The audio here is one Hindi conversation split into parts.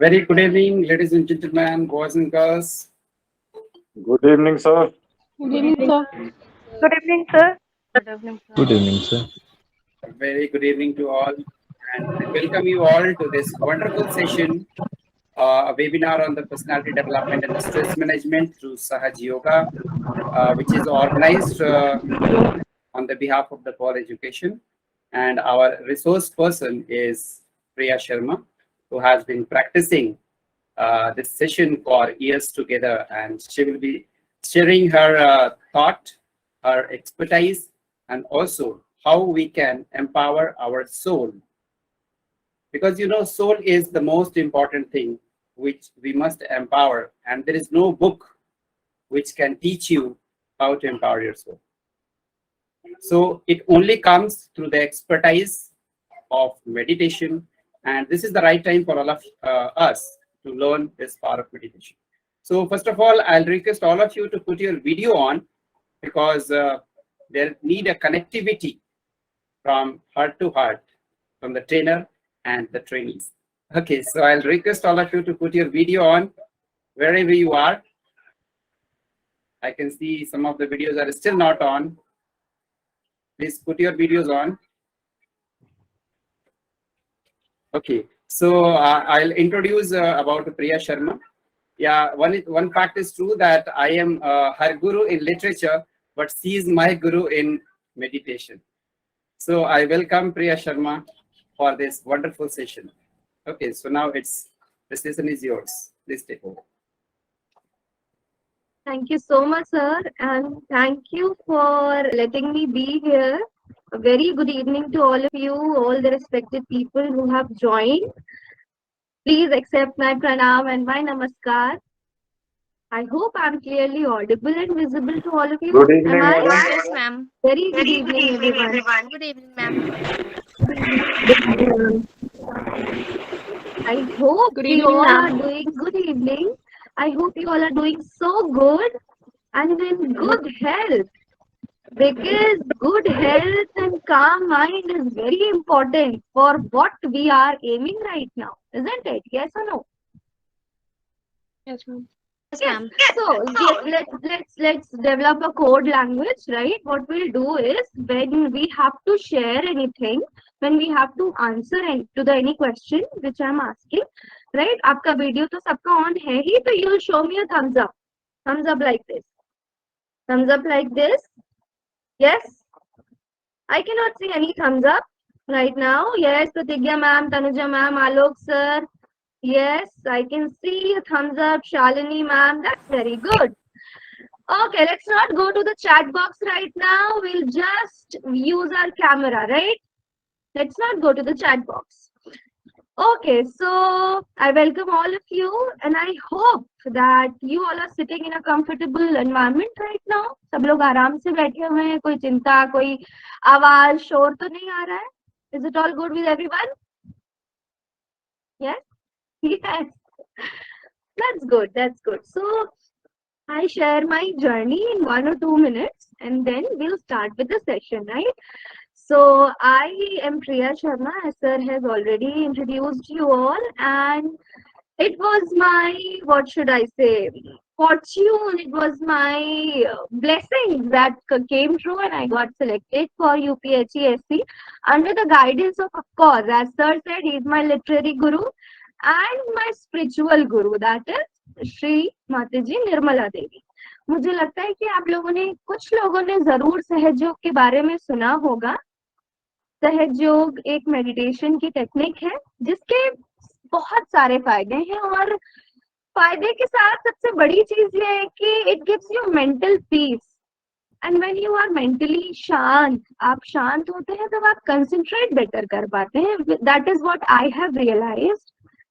Very good evening, ladies and gentlemen, boys and girls. Good evening, sir. Good evening, sir. Good evening, sir. Good evening, sir. Good evening, sir. Very good evening to all, and I welcome you all to this wonderful session, a webinar on the personality development and stress management through Sahaj Yoga, which is organized on the behalf of the Paul Education. And our resource person is Priya Sharma, who has been practicing this session for years together, and she will be sharing her thought, her expertise, and also how we can empower our soul. Because soul is the most important thing which we must empower, and there is no book which can teach you how to empower your soul. So it only comes through the expertise of meditation, and this is the right time for all of us to learn this power of meditation. So first of all, I'll request all of you to put your video on, because there need a connectivity from heart to heart, from the trainer and the trainees. Okay, so I'll request all of you to put your video on wherever you are. I can see some of the videos are still not on. Please put your videos on. Okay, so I'll introduce about Priya Sharma. Yeah, one fact is true that I am her guru in literature, but she is my guru in meditation. So I welcome Priya Sharma for this wonderful session. Okay, so now the session is yours. Please take over. Thank you so much, sir, and thank you for letting me be here. A very good evening to all of you, all the respected people who have joined. Please accept my pranam and my namaskar. I hope I'm clearly audible and visible to all of you. Good evening, Am I? madam. Yes, ma'am. Very good evening, everyone. Good evening, ma'am. I hope Good you evening, all are ma'am. doing good evening. I hope you all are doing so good and in good health, because good health and calm mind is very important for what we are aiming right now, isn't it? Yes or no? Yes, ma'am. Yes, Yes. ma'am. So let's develop a code language, right? What we'll do is, when we have to share anything, when we have to answer any question which I'm asking, right? आपका video तो सबका on है ही, तो you'll show me a thumbs up like this, thumbs up like this. Yes, I cannot see any thumbs up right now. Yes, Pratigya ma'am, Tanuja ma'am, Alok sir. Yes, I can see a thumbs up. Shalini ma'am, that's very good. Okay, let's not go to the chat box right now. We'll just use our camera, right? Let's not go to the chat box. Okay, so I welcome all of you, and I hope that you all are sitting in a comfortable environment right now. सब लोग आराम से बैठे हुए हैं, कोई चिंता, कोई आवाज, शोर तो नहीं आ रहा है? Is it all good with everyone? Yes? Yes. That's good. That's good. So I share my journey in 1 or 2 minutes, and then we'll start with the session, right? So I am Priya Sharma, as sir has already introduced you all, and it was my, what should I say, fortune, it was my blessing that came true, and I got selected for UPHESC under the guidance of course, as sir said, he is my literary guru and my spiritual guru, that is Shri माताजी निर्मला देवी. मुझे लगता है कि आप लोगों ने, कुछ लोगों ने जरूर सहयोग के बारे में सुना होगा. सहयोग एक मेडिटेशन की टेक्निक है जिसके बहुत सारे फायदे हैं, और फायदे के साथ सबसे बड़ी चीज ये है कि it gives you mental peace. And when you are mentally शांत, आप शांत होते हैं तब आप कंसंट्रेट बेटर कर पाते हैं. That is what I have realised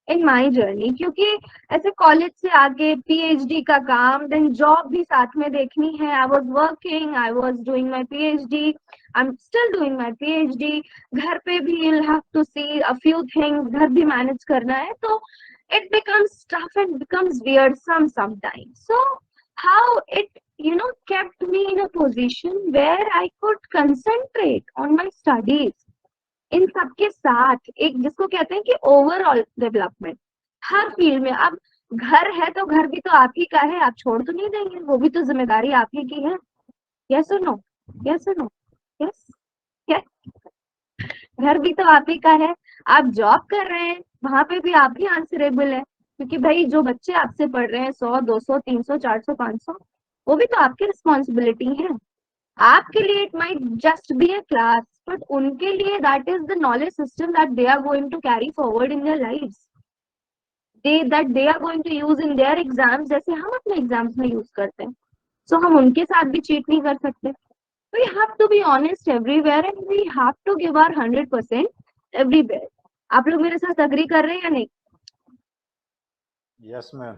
in my journey. क्योंकि ऐसे कॉलेज से आगे पीएचडी का काम, देन जॉब भी साथ में देखनी है. I was working, I was doing my PhD, I am still doing my PhD. घर पे भी you will have to see a few things, घर भी मैनेज करना है, तो it becomes tough and becomes wearisome sometimes. So how it kept me in a position where I could concentrate on my studies. इन सबके साथ एक जिसको कहते हैं कि ओवरऑल डेवलपमेंट, हर फील्ड में। अब घर है तो घर भी तो आप ही का है, आप छोड़ तो नहीं देंगे, वो भी तो जिम्मेदारी आप ही की है। यस और नो? यस और नो? यस। घर भी तो आप ही का है। आप जॉब कर रहे हैं, वहां पे भी आप ही आंसरेबल है, क्योंकि भाई जो बच्चे आपसे पढ़ रहे हैं 100 200 300 400 500, वो भी तो आपकी रिस्पॉन्सिबिलिटी है। आपके लिए it might just be a class, but उनके लिए that is the knowledge system that they are going to carry forward in their lives, that they are going to use in their exams, जैसे हम अपने एग्जाम्स में यूज करते हैं। सो हम उनके साथ भी चीट नहीं कर सकते। We have to be honest everywhere and we have to give our 100% everywhere. आप लोग मेरे साथ अग्री कर रहे हैं या नहीं? Yes, ma'am.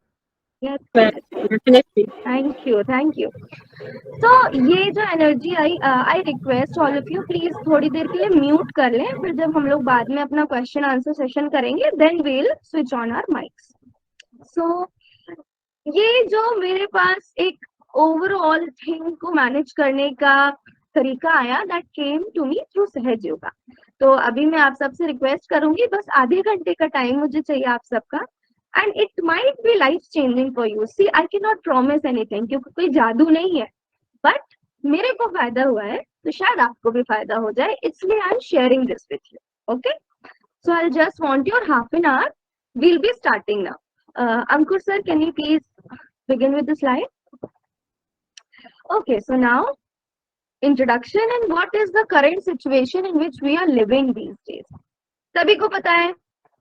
Yes, Definitely. Thank you. तो ये जो energy I, I request all of you please थोड़ी देर के लिए म्यूट कर लें, फिर जब हम लोग बाद में अपना क्वेश्चन आंसर सेशन करेंगे then we will switch on our mics. So ये जो मेरे पास एक ओवरऑल थिंग को मैनेज करने का तरीका आया, that came to me through Sahaj Yoga. तो अभी मैं आप सबसे रिक्वेस्ट करूंगी, बस आधे घंटे का टाइम मुझे चाहिए आप सबका, and it might be life changing for you. See I can not promise anything, क्योंकि कोई जादू नहीं है, बट मेरे को फायदा हुआ है तो शायद आपको भी फायदा हो जाए, इसलिए I am sharing this with you. Okay, so I just want your half an hour, we'll be starting now. Ankur sir, can you please begin with the slide? Okay, so now introduction and what is the current situation in which we are living these days. सभी को पता है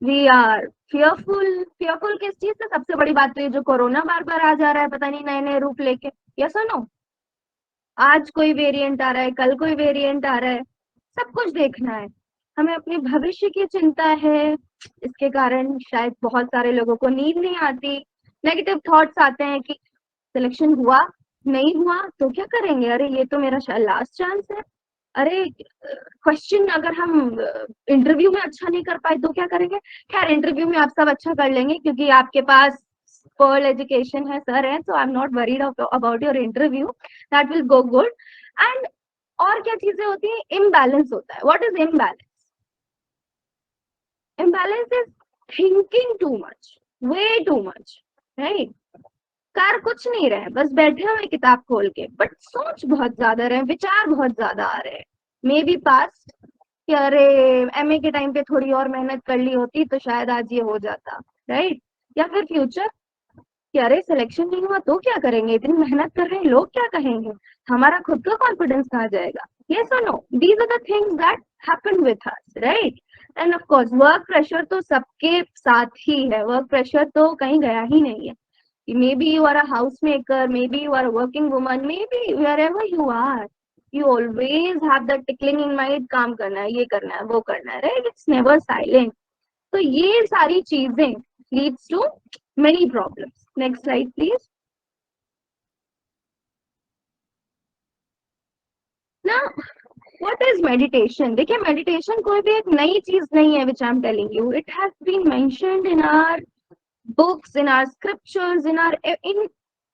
we are fearful किस चीज से? सबसे बड़ी बात तो ये जो कोरोना बार बार आ जा रहा है, पता नहीं नए नए रूप लेके। यस और नो? आज कोई वेरिएंट आ रहा है, कल कोई वेरिएंट आ रहा है, सब कुछ देखना है। हमें अपने भविष्य की चिंता है, इसके कारण शायद बहुत सारे लोगों को नींद नहीं आती, नेगेटिव थॉट्स आते हैं कि सिलेक्शन हुआ नहीं हुआ तो क्या करेंगे, अरे ये तो मेरा लास्ट चांस है, अरे क्वेश्चन अगर हम इंटरव्यू में अच्छा नहीं कर पाए तो क्या करेंगे। खैर इंटरव्यू में आप सब अच्छा कर लेंगे क्योंकि आपके पास पर्ल एजुकेशन है, सर है, so I'm not worried about your interview, that will go good. And और क्या चीजें होती है? इम्बैलेंस होता है। What is imbalance? Imbalance is thinking too much, way too much, right? कर कुछ नहीं रहे, बस बैठे हुए किताब खोल के, बट सोच बहुत ज्यादा रहे, विचार बहुत ज्यादा आ रहे हैं। मे बी पास्ट कि अरे एमए के टाइम पे थोड़ी और मेहनत कर ली होती तो शायद आज ये हो जाता, राइट? या फिर फ्यूचर कि अरे सिलेक्शन नहीं हुआ तो क्या करेंगे, इतनी मेहनत कर रहे हैं, लोग क्या कहेंगे, हमारा खुद का कॉन्फिडेंस कहाँ जाएगा। यस और no? These are the things that happen with us, right? And of course work pressure तो सबके साथ ही है, वर्क प्रेशर तो कहीं गया ही नहीं है। Maybe you are a house maker, maybe you are a working woman, maybe wherever you are, you always have that tickling in mind, काम करना है, ये करना है, वो करना है, right? It's never silent. तो ये सारी चीजें leads to many problems. Next slide please. Now what is meditation? देखिए meditation कोई भी एक नई चीज नहीं है, which I'm telling you. It has been mentioned in our books, in our scriptures, in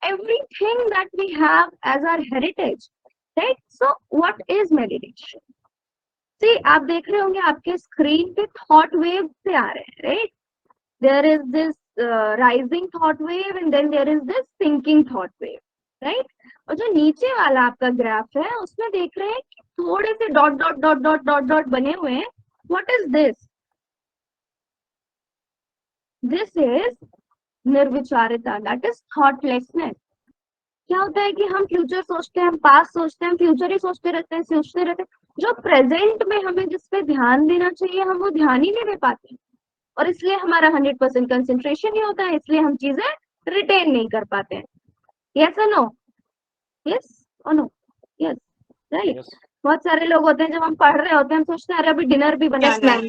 everything that we have as our heritage, right? So what is meditation? See, आप देख रहे होंगे आपके स्क्रीन पे थॉट वेव से आ रहे हैं, right? There is this rising thought wave and then there is this sinking thought wave, right? और जो नीचे वाला आपका ग्राफ है उसमें देख रहे हैं कि थोड़े से dot dot dot dot dot dot बने हुए हैं। What is this? This is निर्विचारिता, that is thoughtlessness. क्या होता है कि हम फ्यूचर सोचते हैं, हम पास्ट सोचते हैं, हम फ्यूचर ही सोचते रहते हैं, सोचते रहते हैं, जो प्रेजेंट में हमें जिस पे ध्यान देना चाहिए हम वो ध्यान ही नहीं दे पाते, और इसलिए हमारा 100% कंसंट्रेशन ही होता है, इसलिए हम चीजें रिटेन नहीं कर पाते हैं। यस और नो? यस और नो? Yes, right? Yes. बहुत सारे लोग होते हैं जब हम पढ़ रहे होते हैं हम सोचते हैं अरे अभी डिनर भी बनाना है,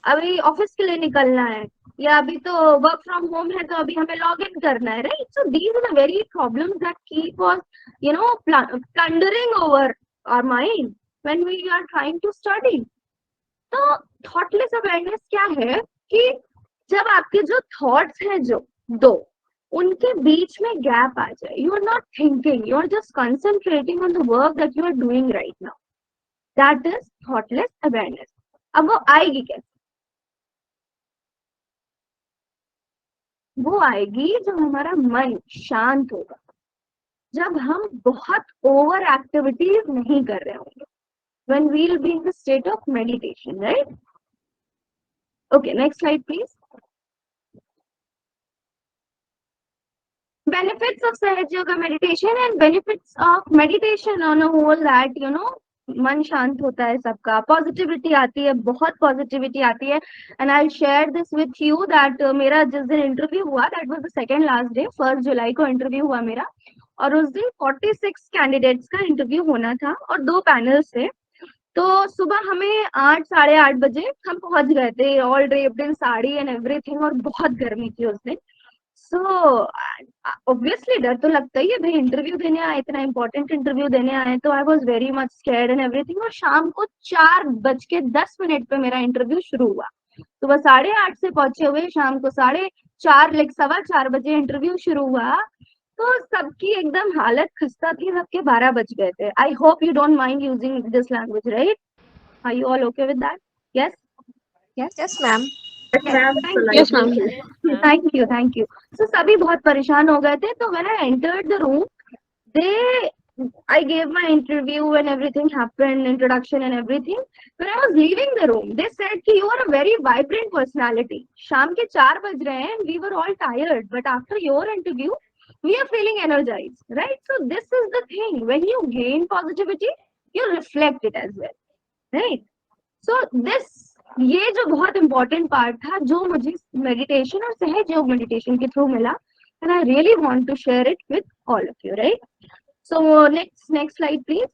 अभी ऑफिस के लिए निकलना है, या अभी तो वर्क फ्रॉम होम है तो अभी हमें लॉग इन करना है, right? So these are the very problems that keep us you know plundering over our mind when we are trying to study. तो थॉटलेस अवेयरनेस क्या है कि जब आपके जो थॉट्स हैं जो दो, उनके बीच में गैप आ जाए, you are not thinking, you are just concentrating on the work that you are doing right now, that is thoughtless awareness. अब वो आएगी कैसे? वो आएगी जब हमारा मन शांत होगा, जब हम बहुत ओवर एक्टिविटीज नहीं कर रहे होंगे, when we'll be in the state of meditation, right? Okay, next slide please. Benefits of Sahaj Yoga meditation and benefits of meditation on a whole, that you know, मन शांत होता है सबका, पॉजिटिविटी आती है, बहुत पॉजिटिविटी आती है. And I share this with you that मेरा जिस दिन इंटरव्यू हुआ, that was the second last day, 1 जुलाई को इंटरव्यू हुआ मेरा, और उस दिन 46 कैंडिडेट्स का इंटरव्यू होना था और 2 पैनल्स थे. तो सुबह हमें 8 साढ़े 8 बजे हम पहुंच गए थे, all draped in sari and everything, और बहुत गर्मी थी उस दिन. सो ऑब्वियसली डर तो लगता ही है भाई, इंटरव्यू देने आए, इतना इंपॉर्टेंट इंटरव्यू देने आए. तो I was very much scared and everything. और शाम को 4:10 पे मेरा इंटरव्यू शुरू हुआ. सुबह 8:30 से पहुंचे हुए शाम को 4:30 like 4:15 बजे इंटरव्यू शुरू हुआ. तो सबकी एकदम हालत खस्ता थी, सबके 12 बज गए थे. I hope you don't mind using this language, right? Are you all okay with that? Yes Yes, ma'am. Yes, ma'am. Thank you. So सभी बहुत परेशान हो गए थे. तो when I entered the room, they I gave my interview and everything happened, introduction and everything. When I was leaving the room, they said कि you are a very vibrant personality. शाम के 4 बज रहे हैं and we were all tired, but after your interview, we are feeling energized, right? So this is the thing. When you gain positivity, you reflect it as well, right? So this, ये जो बहुत important part था, जो मुझे meditation और सहज योग meditation के through मिला, and I really want to share it with all of you, right? So next slide please.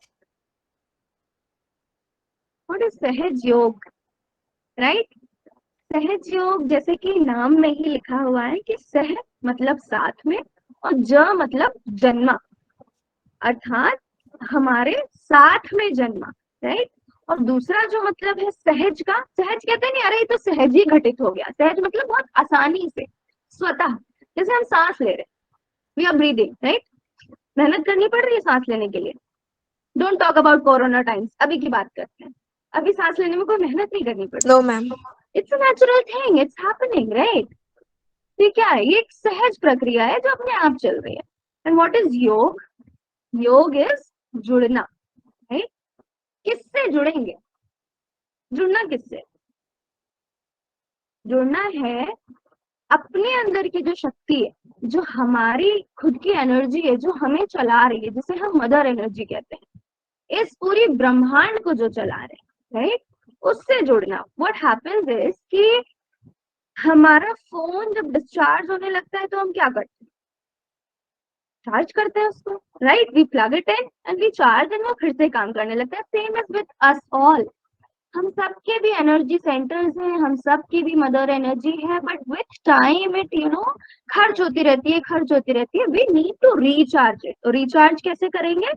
What is सहज योग, right? सहज योग जैसे कि नाम में ही लिखा हुआ है कि सह मतलब साथ में और ज मतलब जन्मा, अर्थात हमारे साथ में जन्मा, राइट? और दूसरा जो मतलब है सहज का, सहज कहते नहीं, अरे ये तो सहज ही घटित हो गया. सहज मतलब बहुत आसानी से, स्वतः, जैसे हम सांस ले रहे, वी आर ब्रीदिंग, राइट? मेहनत करनी पड़ रही है सांस लेने के लिए. Don't talk about corona times, अभी की बात करते हैं. अभी सांस लेने में कोई मेहनत नहीं करनी पड़ती. No, ma'am. It's a natural thing, it's happening, right? ये क्या है? ये एक सहज प्रक्रिया है जो अपने आप चल रही है. एंड व्हाट इज योग? योग इज जुड़ना, राइट? किससे जुड़ेंगे? जुड़ना किससे? जुड़ना है अपने अंदर की जो शक्ति है, जो हमारी खुद की एनर्जी है, जो हमें चला रही है, जिसे हम मदर एनर्जी कहते हैं, इस पूरी ब्रह्मांड को जो चला रहे हैं, राइट? उससे जुड़ना. व्हाट हैपेंस इज कि हमारा फोन जब डिस्चार्ज होने लगता है तो हम क्या करते हैं? चार्ज करते हैं उसको, right? We plug it in and we charge, and वो फिर से काम करने लगता है. Same is with us all. हम सबके भी एनर्जी सेंटर्स हैं, हम सबकी भी मदर एनर्जी है, बट विथ टाइम इट खर्च होती रहती है, खर्च होती रहती है. We need to recharge it. तो रिचार्ज कैसे करेंगे?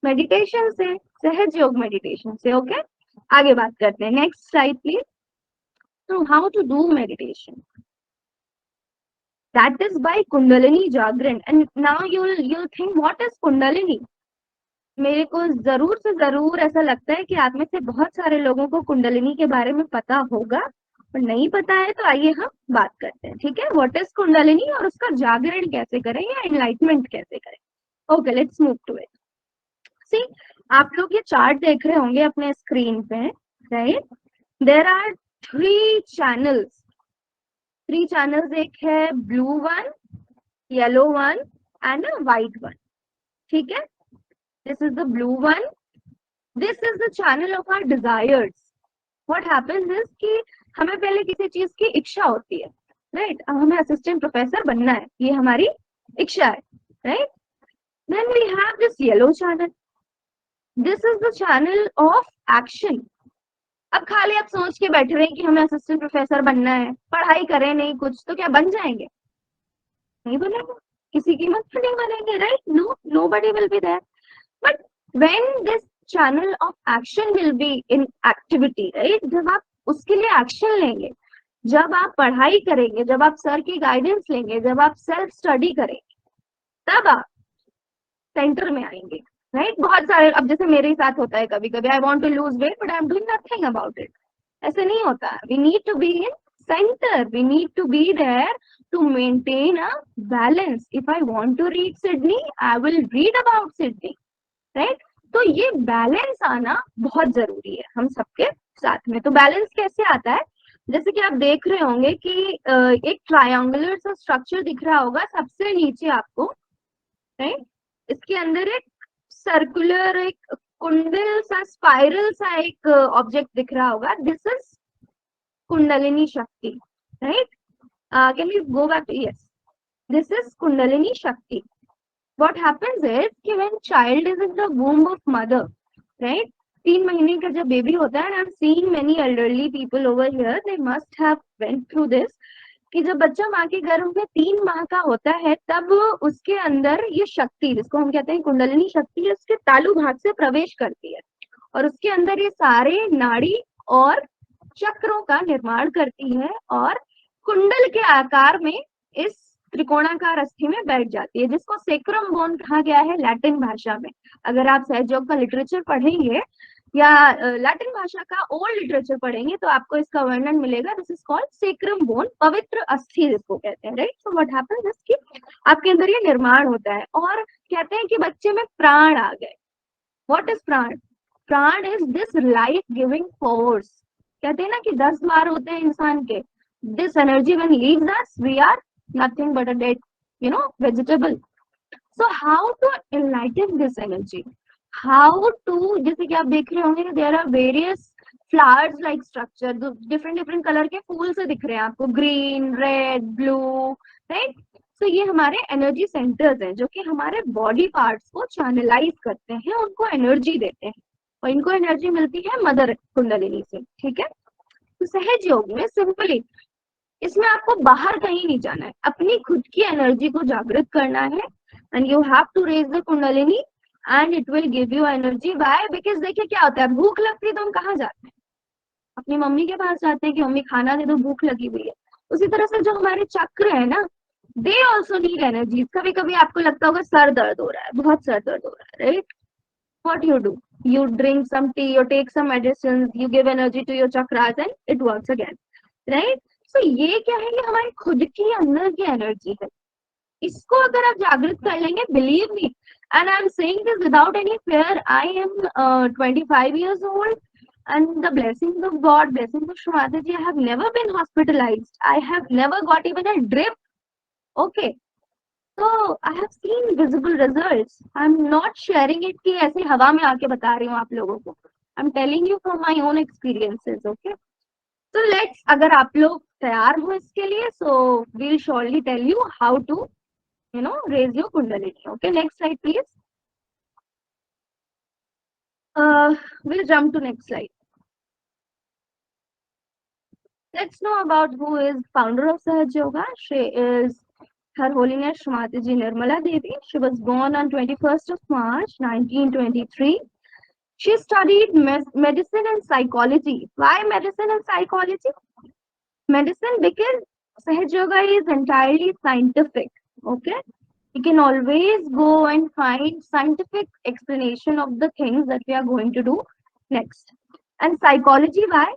मेडिटेशन से, सहज योग मेडिटेशन से. ओके, आगे बात करते हैं. Next slide please. So how to do meditation? That is by Kundalini Jagran. And now you'll think, what is Kundalini? मेरे को जरूर से जरूर ऐसा लगता है कि आप में से बहुत सारे लोगों को कुंडलिनी के बारे में पता होगा, पर नहीं पता है. तो आइए हम बात करते हैं, ठीक है? व्हाट इज कुंडलिनी और उसका जागरण कैसे करें या एनलाइटमेंट कैसे करें. Okay, let's move to it. See, आप लोग ये चार्ट देख रहे होंगे अपने स्क्रीन पे, right? There are 3 channels. 3 channels, एक है blue one, yellow one and a white one, ठीक है? This is the blue one. This is the channel of our desires. What happens is कि हमें पहले किसी चीज की इच्छा होती है, राइट? अब हमें असिस्टेंट प्रोफेसर बनना है, ये हमारी इच्छा है, right? Then we have this yellow channel. This is the channel of action. अब खाली आप सोच के बैठे रहे कि हमें असिस्टेंट प्रोफेसर बनना है, पढ़ाई करें नहीं कुछ, तो क्या बन जाएंगे? नहीं बनेंगे, किसी कीमत पर नहीं बनेंगे, right? No, nobody will be there. But when this channel of action will be in activity, right? जब आप उसके लिए एक्शन लेंगे, जब आप पढ़ाई करेंगे, जब आप सर की गाइडेंस लेंगे, जब आप सेल्फ स्टडी करेंगे, तब आप सेंटर में आएंगे, राइट? बहुत सारे, अब जैसे मेरे साथ होता है कभी कभी, I want to lose weight but I am doing nothing about it. ऐसे नहीं होता. We need to be in center. We need to be there to maintain a balance. If I want to read Sydney, I will read about Sydney, right? तो ये बैलेंस आना बहुत जरूरी है हम सबके साथ में. तो बैलेंस कैसे आता है? जैसे कि आप देख रहे होंगे कि एक ट्रायंगुलर सा स्ट्रक्चर दिख रहा होगा सबसे नीचे आपको, राइट? इसके अंदर एक सर्कुलर, एक कुंडल सा, स्पाइरल सा एक ऑब्जेक्ट दिख रहा होगा. दिस इज कुंडलिनी शक्ति, right? Can you go back? Yes, this is kundalini शक्ति. What happens is कि when child is in the womb of mother, right? 3 महीने का जब बेबी होता है, and I'm seeing many elderly people over here, they must have went through this, कि जब बच्चा माँ के गर्भ में 3 माह का होता है, तब उसके अंदर ये शक्ति, जिसको हम कहते हैं कुंडलिनी शक्ति, उसके तालु भाग से प्रवेश करती है और उसके अंदर ये सारे नाड़ी और चक्रों का निर्माण करती है और कुंडल के आकार में इस त्रिकोणाकार अस्थि में बैठ जाती है, जिसको सेक्रम बोन कहा गया है लैटिन भाषा में. अगर आप सहयोग का लिटरेचर पढ़ेंगे या लैटिन भाषा का ओल्ड लिटरेचर पढ़ेंगे तो आपको इसका वर्णन मिलेगा. This is called sacrum bone, पवित्र अस्थि जिसको कहते हैं, right? So what happens is कि आपके अंदर ये निर्माण होता है और कहते हैं कि बच्चे में प्राण आ गए. व्हाट इज प्राण? प्राण is this life giving force. कहते हैं ना कि 10 द्वार होते हैं इंसान के. This energy when leaves us, we are nothing but a dead, vegetable. So how to enlighten this energy? How to, जैसे कि आप देख रहे होंगे, there are various flowers like structure, different color के फूल से दिख रहे हैं आपको, green, red, blue, right? So ये हमारे energy centers हैं जो कि हमारे body parts को channelize करते हैं, उनको energy देते हैं और इनको energy मिलती है मदर कुंडलिनी से, ठीक है? तो सहज योग में सिंपली इसमें आपको बाहर कहीं नहीं जाना है, अपनी खुद की एनर्जी को जागृत करना है. And you have to raise the kundalini and it will give you energy. Why? Because देखिए क्या होता है, भूख लगती है तो हम कहाँ जाते हैं? अपनी मम्मी के पास जाते हैं कि मम्मी खाना दे दो, भूख लगी हुई है. उसी तरह से जो हमारे चक्र है ना, दे ऑल्सो नीड एनर्जी. कभी कभी आपको लगता होगा सर दर्द हो रहा है, बहुत सर दर्द हो रहा है, right? What you do? You drink some tea or take some medicines, you give energy to your chakras and it works again, right? So ये क्या है? ये हमारी खुद की अंदर की एनर्जी है. इसको अगर आप जागृत कर लेंगे, believe me, and I'm saying this without any fear. I am 25 years old, and the blessings of God, blessings of Shri Ji, I have never been hospitalized. I have never got even a drip. Okay. So I have seen visible results. I'm not sharing it कि ऐसे हवा में आके बता रही हूँ आप लोगों को. I'm telling you from my own experiences. Okay. So let's, अगर आप लोग तैयार हो इसके लिए, so we'll surely tell you how to, raise your kundalini. Okay. Next slide, please. We'll jump to next slide. Let's know about who is founder of Sahaj Yoga. She is Her Holiness Shrimati Ji Nirmala Devi. She was born on 21st of March 1923. She studied medicine and psychology. Why medicine and psychology? Medicine because Sahaj Yoga is entirely scientific. Okay, you can always go and find scientific explanation of the things that we are going to do next. And psychology, why?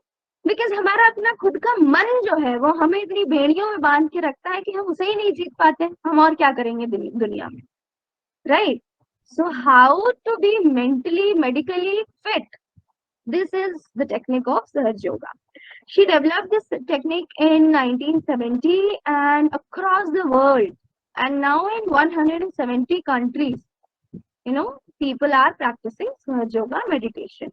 Because हमारा अपना खुद का मन जो है वो हमें इतनी बेड़ियों में बांध के रखता है कि हम उसे ही नहीं जीत पाते. हम और क्या करेंगे दुनिया में, right? So how to be mentally medically fit, this is the technique of Sahaja Yoga. She developed this technique in 1970 and across the world, and now in 170 countries people are practicing सहज yoga meditation.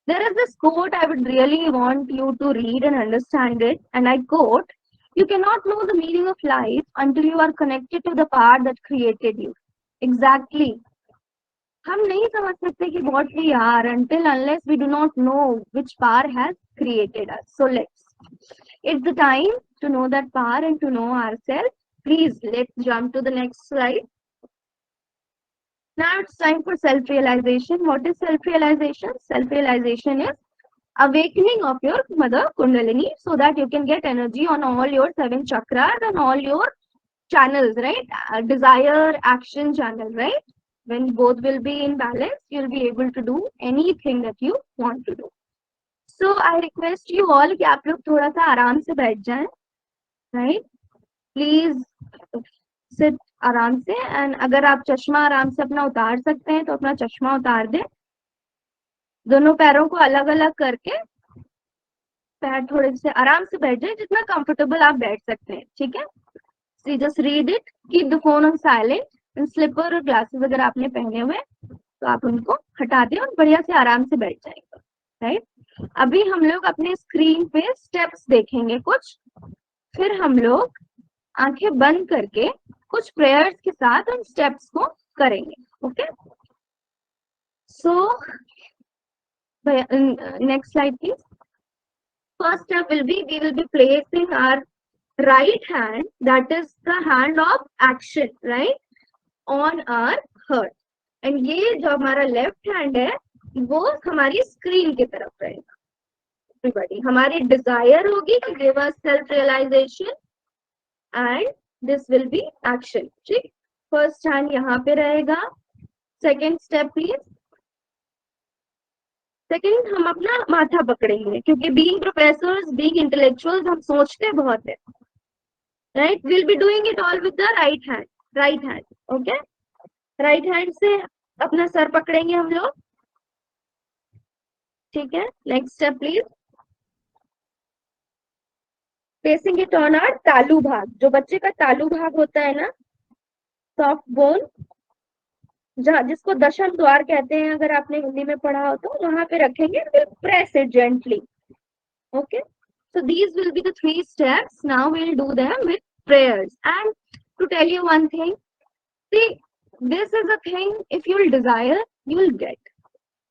There is this quote I would really want you to read and understand it, and I quote, "You cannot know the meaning of life until you are connected to the power that created you." Exactly. हम नहीं समझ सकते कि what we are until unless we do not know which power has created us. So it's the time to know that power and to know ourselves. Please, let's jump to the next slide. Now it's time for self-realization. What is self-realization? Self-realization is awakening of your mother kundalini so that you can get energy on all your 7 chakras and all your channels, right? Desire, action channel, right? When both will be in balance, you'll be able to do anything that you want to do. So I request you all कि आप लोग थोड़ा सा आराम से बैठ जाएं राइट? प्लीज सिट आराम से, एंड अगर आप चश्मा आराम से अपना उतार सकते हैं तो अपना चश्मा उतार दें। दोनों पैरों को अलग अलग करके पैर थोड़े से आराम से बैठ जाए, जितना कंफर्टेबल आप बैठ सकते हैं, ठीक है? So just read it, keep the phone on silent, and slipper और ग्लासेस अगर आपने पहने हुए तो आप उनको हटा दें और बढ़िया से आराम से बैठ जाएंगे, राइट? अभी हम लोग अपने स्क्रीन पे स्टेप्स देखेंगे कुछ, फिर हम लोग आंखें बंद करके कुछ प्रेयर्स के साथ उन स्टेप्स को करेंगे, okay? So next slide please. First step will be, we will be placing our right hand, that is the hand of action, right, on our heart, and ये जो हमारा left hand है वो हमारी स्क्रीन की तरफ रहेगा. Everybody, हमारी desire होगी कि give us self realization and this will be action. ठीक, first hand यहाँ पे रहेगा. Second step please. सेकेंड, हम अपना माथा पकड़ेंगे, क्योंकि बीइंग प्रोफेसर्स, बीइंग इंटेलेक्चुअल्स, हम सोचते बहुत है, right? Will be doing it all with the right hand, okay? Right hand से अपना सर पकड़ेंगे हम लोग, ठीक है? Next step please. Placing it on our तालू भाग. जो बच्चे का तालू भाग होता है ना, सॉफ्ट बोन, जहाँ जिसको दशम द्वार कहते हैं, अगर आपने हिंदी में पढ़ा हो तो वहां पे रखेंगे. Press it gently, okay? So these will be the 3 steps. Now we'll do them with prayers. And to tell you one thing, see, this is a thing, if you'll desire, you'll get.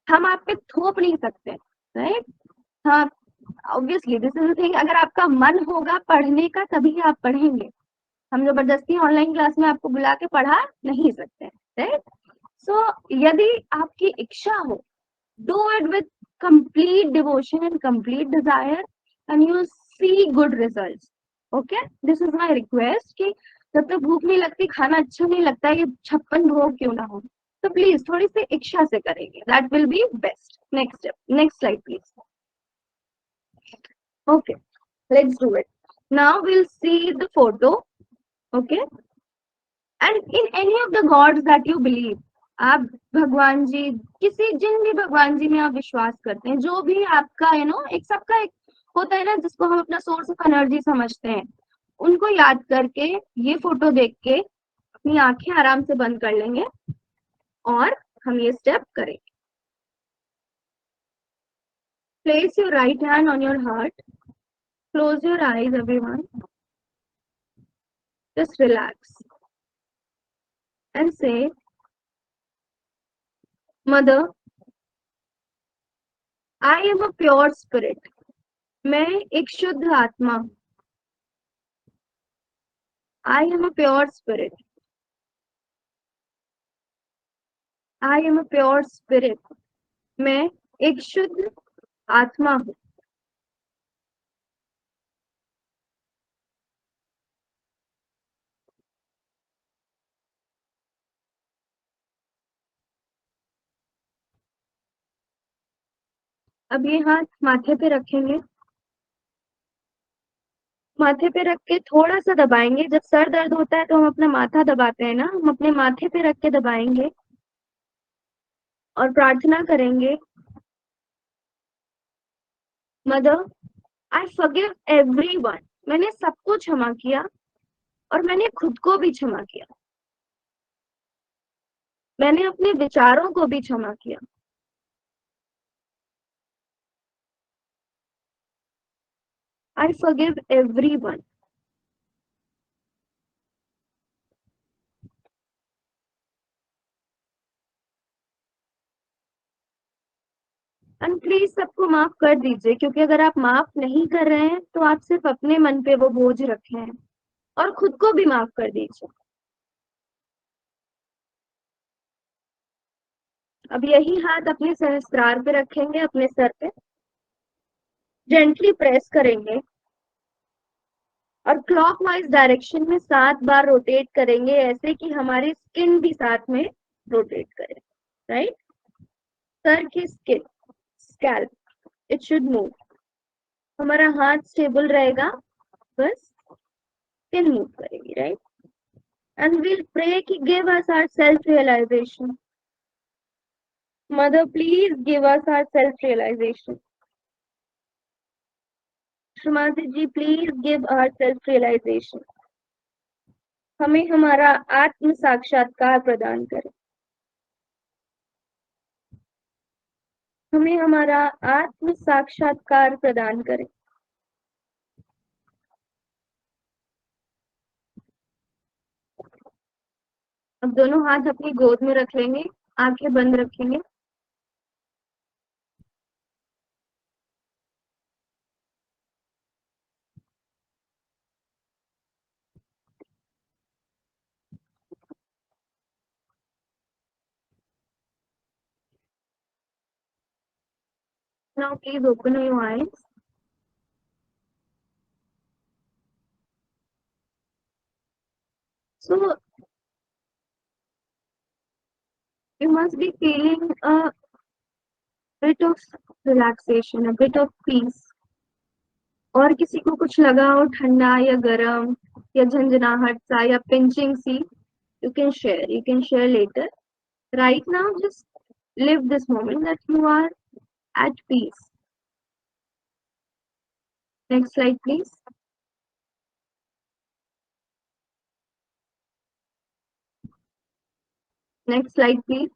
हम आप पे थोप नहीं सकते, right? हाँ, obviously this is a thing. अगर आपका मन होगा पढ़ने का तभी आप पढ़ेंगे. हम जबरदस्ती ऑनलाइन क्लास में आपको बुला के पढ़ा नहीं सकते, right? So यदि आपकी इच्छा हो, do it with complete devotion and complete desire, and you will see good results, okay? This is my request कि जब तक भूख नहीं लगती, खाना अच्छा नहीं लगता, ये 56 भोग क्यों ना हो, तो प्लीज थोड़ी सी इच्छा से करेंगे, that will be best. Next step, next slide please. Okay, let's do it. Now we'll see the photo, okay? And in any of the gods that you believe, आप भगवान जी, किसी जिन भी भगवान जी में आप विश्वास करते हैं, जो भी आपका एक सबका एक होता है ना, जिसको हम अपना सोर्स ऑफ एनर्जी समझते हैं, उनको याद करके ये फोटो देख के अपनी आंखें आराम से बंद कर लेंगे और हम ये स्टेप करेंगे. Place your right hand on your heart, close your eyes everyone, just relax and से, Mother, I am a pure spirit. मैं एक शुद्ध आत्मा हूँ. I am a pure spirit. I am a pure spirit. मैं एक शुद्ध आत्मा हूँ. अब ये हाथ माथे पे रखेंगे, माथे पे रख के थोड़ा सा दबाएंगे. जब सर दर्द होता है तो हम अपना माथा दबाते हैं ना, हम अपने माथे पे रख के दबाएंगे और प्रार्थना करेंगे, मदर, आई फॉरगिव एवरीवन. मैंने सबको क्षमा किया और मैंने खुद को भी क्षमा किया. मैंने अपने विचारों को भी क्षमा किया. I forgive everyone. And please सबको माफ कर दीजिए, क्योंकि अगर आप माफ नहीं कर रहे हैं तो आप सिर्फ अपने मन पे वो बोझ रखे हैं. और खुद को भी माफ कर दीजिए. अब यही हाथ अपने सहस्त्रार पे रखेंगे, अपने सर पे जेंटली प्रेस करेंगे और क्लॉकवाइज डायरेक्शन में 7 बार रोटेट करेंगे, ऐसे कि हमारी स्किन भी साथ में रोटेट करे, राइट? सर की skin, scalp, it should move. हमारा हाथ स्टेबल रहेगा, बस still move करेगी, right? And we'll pray कि give us our self-realization. Mother, please give us our self-realization. Shrimati ji, please give our self-realization. हमें हमारा आत्म साक्षात्कार प्रदान करें. हमें हमारा आत्म साक्षात्कार प्रदान करें. अब दोनों हाथ अपनी गोद में रख लेंगे, आंखें बंद रखेंगे. Now please open your eyes. So you must be feeling a bit of relaxation, a bit of peace. और किसी को कुछ लगा हो ठंडा या गरम या झंझनाहट सा या पिंचिंग सी, you can share later. Right now, just live this moment that you are at peace. Next slide, please. Next slide, please.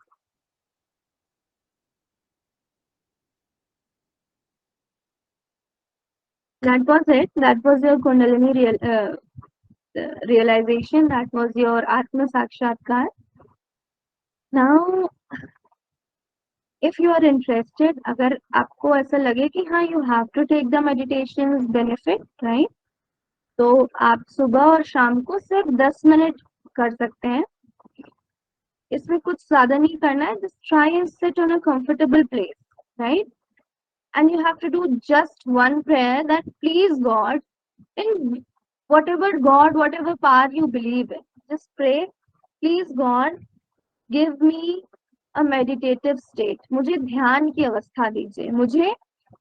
That was it. That was your Kundalini realization. That was your Atma Sakshatkar. Now, if you are interested, अगर आपको ऐसा लगे कि हाँ, you have to take the meditation's benefit, right? तो आप सुबह और शाम को सिर्फ 10 मिनट कर सकते हैं. इसमें कुछ ज्यादा नहीं करना है. Just try and sit on a comfortable place, right? And you have to do just one prayer that please God, in whatever power you believe in, just pray, please God, give me a meditative state. मुझे ध्यान की अवस्था दीजिए, मुझे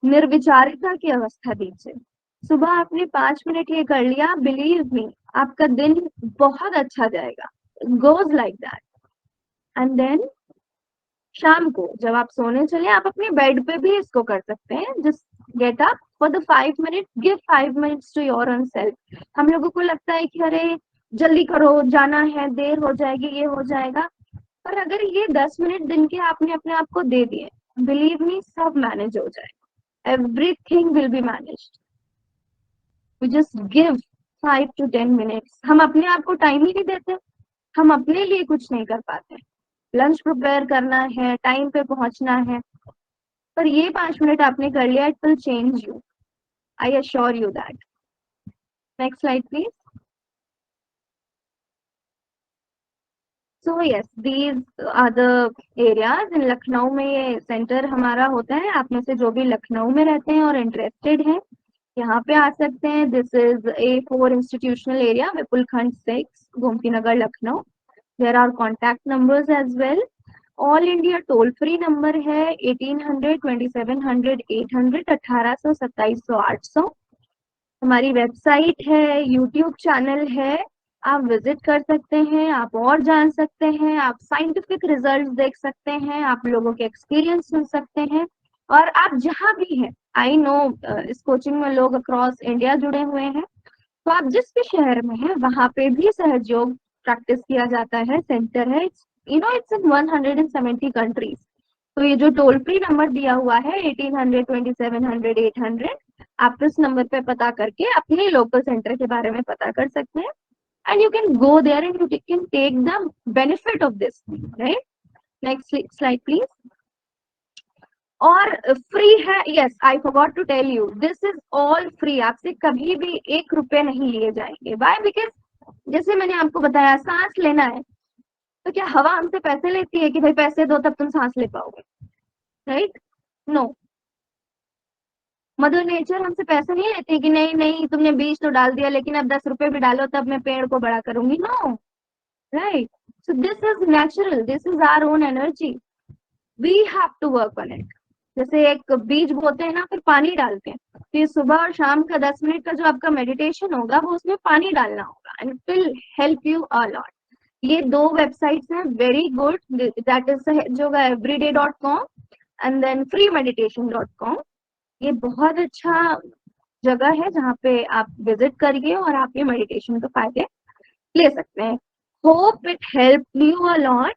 निर्विचारिता की अवस्था दीजिए. सुबह आपने 5 मिनट ये कर लिया, बिलीव मी, आपका दिन बहुत अच्छा जाएगा. Goes like that. And then शाम को जब आप सोने चले, आप अपने बेड पे भी इसको कर सकते हैं. Just get up for the 5 minute, give 5 minutes to your own self. हम लोगों को लगता है कि अरे जल्दी करो, जाना है, देर हो जाएगी, ये हो जाएगा. पर अगर ये 10 मिनट दिन के आपने अपने आप को दे दिए, बिलीव मी, सब मैनेज हो जाएगा. Everything will be managed. We just give 5 to 10 minutes. हम अपने आप को टाइम ही नहीं देते, हम अपने लिए कुछ नहीं कर पाते. लंच प्रिपेयर करना है, टाइम पे पहुंचना है, पर ये 5 मिनट आपने कर लिया, it will change you. I assure you that. Next slide please. So yes, these are the areas. In Lucknow में ये सेंटर हमारा होता है. आप में से जो भी लखनऊ में रहते हैं और इंटरेस्टेड हैं, यहाँ पे आ सकते हैं. This is A4 institutional area, Vipul Khand 6, Gomti Nagar, Lucknow. There are contact numbers as well. All India toll free number है 1800 2700 800 1800 2700 800. हमारी वेबसाइट है, यूट्यूब चैनल है, आप विजिट कर सकते हैं, आप और जान सकते हैं, आप साइंटिफिक रिजल्ट देख सकते हैं, आप लोगों के एक्सपीरियंस सुन सकते हैं. और आप जहाँ भी हैं, आई नो इस कोचिंग में लोग अक्रॉस इंडिया जुड़े हुए हैं, तो आप जिस भी शहर में हैं वहाँ पे भी सहयोग प्रैक्टिस किया जाता है. सेंटर है, इट्स इन 170 कंट्रीज. तो ये जो टोल फ्री नंबर दिया हुआ है 1800 2700 800, आप इस नंबर पे पता करके अपने लोकल सेंटर के बारे में पता कर सकते हैं. And you can go there and you can take the benefit of this, right? Next slide please. और फ्री है. Yes, I forgot to tell you, this is all free. आपसे कभी भी 1 रुपए नहीं लिए जाएंगे. व्हाई? बिकॉज जैसे मैंने आपको बताया, सांस लेना है तो क्या हवा हमसे पैसे लेती है कि भाई पैसे दो तब तुम सांस ले पाओगे? राइट? नो. मदर नेचर हमसे पैसे नहीं लेती कि नहीं नहीं तुमने बीज तो डाल दिया, लेकिन अब 10 रुपए भी डालो तब मैं पेड़ को बड़ा करूंगी. No, right? So this is natural, this is our own energy. We have to work on it. जैसे एक बीज बोते हैं ना, फिर पानी डालते हैं, फिर सुबह और शाम का 10 मिनट का जो आपका मेडिटेशन होगा वो उसमें पानी डालना होगा. and it will help you a lot. ये 2 वेबसाइट्स हैं, वेरी गुड, दैट इज सहजयोगाeveryday.com एंड देन freemeditation.com. ये बहुत अच्छा जगह है जहाँ पे आप विजिट करिए और आप ये मेडिटेशन के फायदे ले सकते हैं. Hope it help you a lot.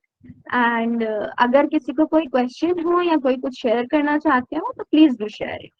And अगर किसी को कोई क्वेश्चन हो या कोई कुछ शेयर करना चाहते हो तो प्लीज डू शेयर इट.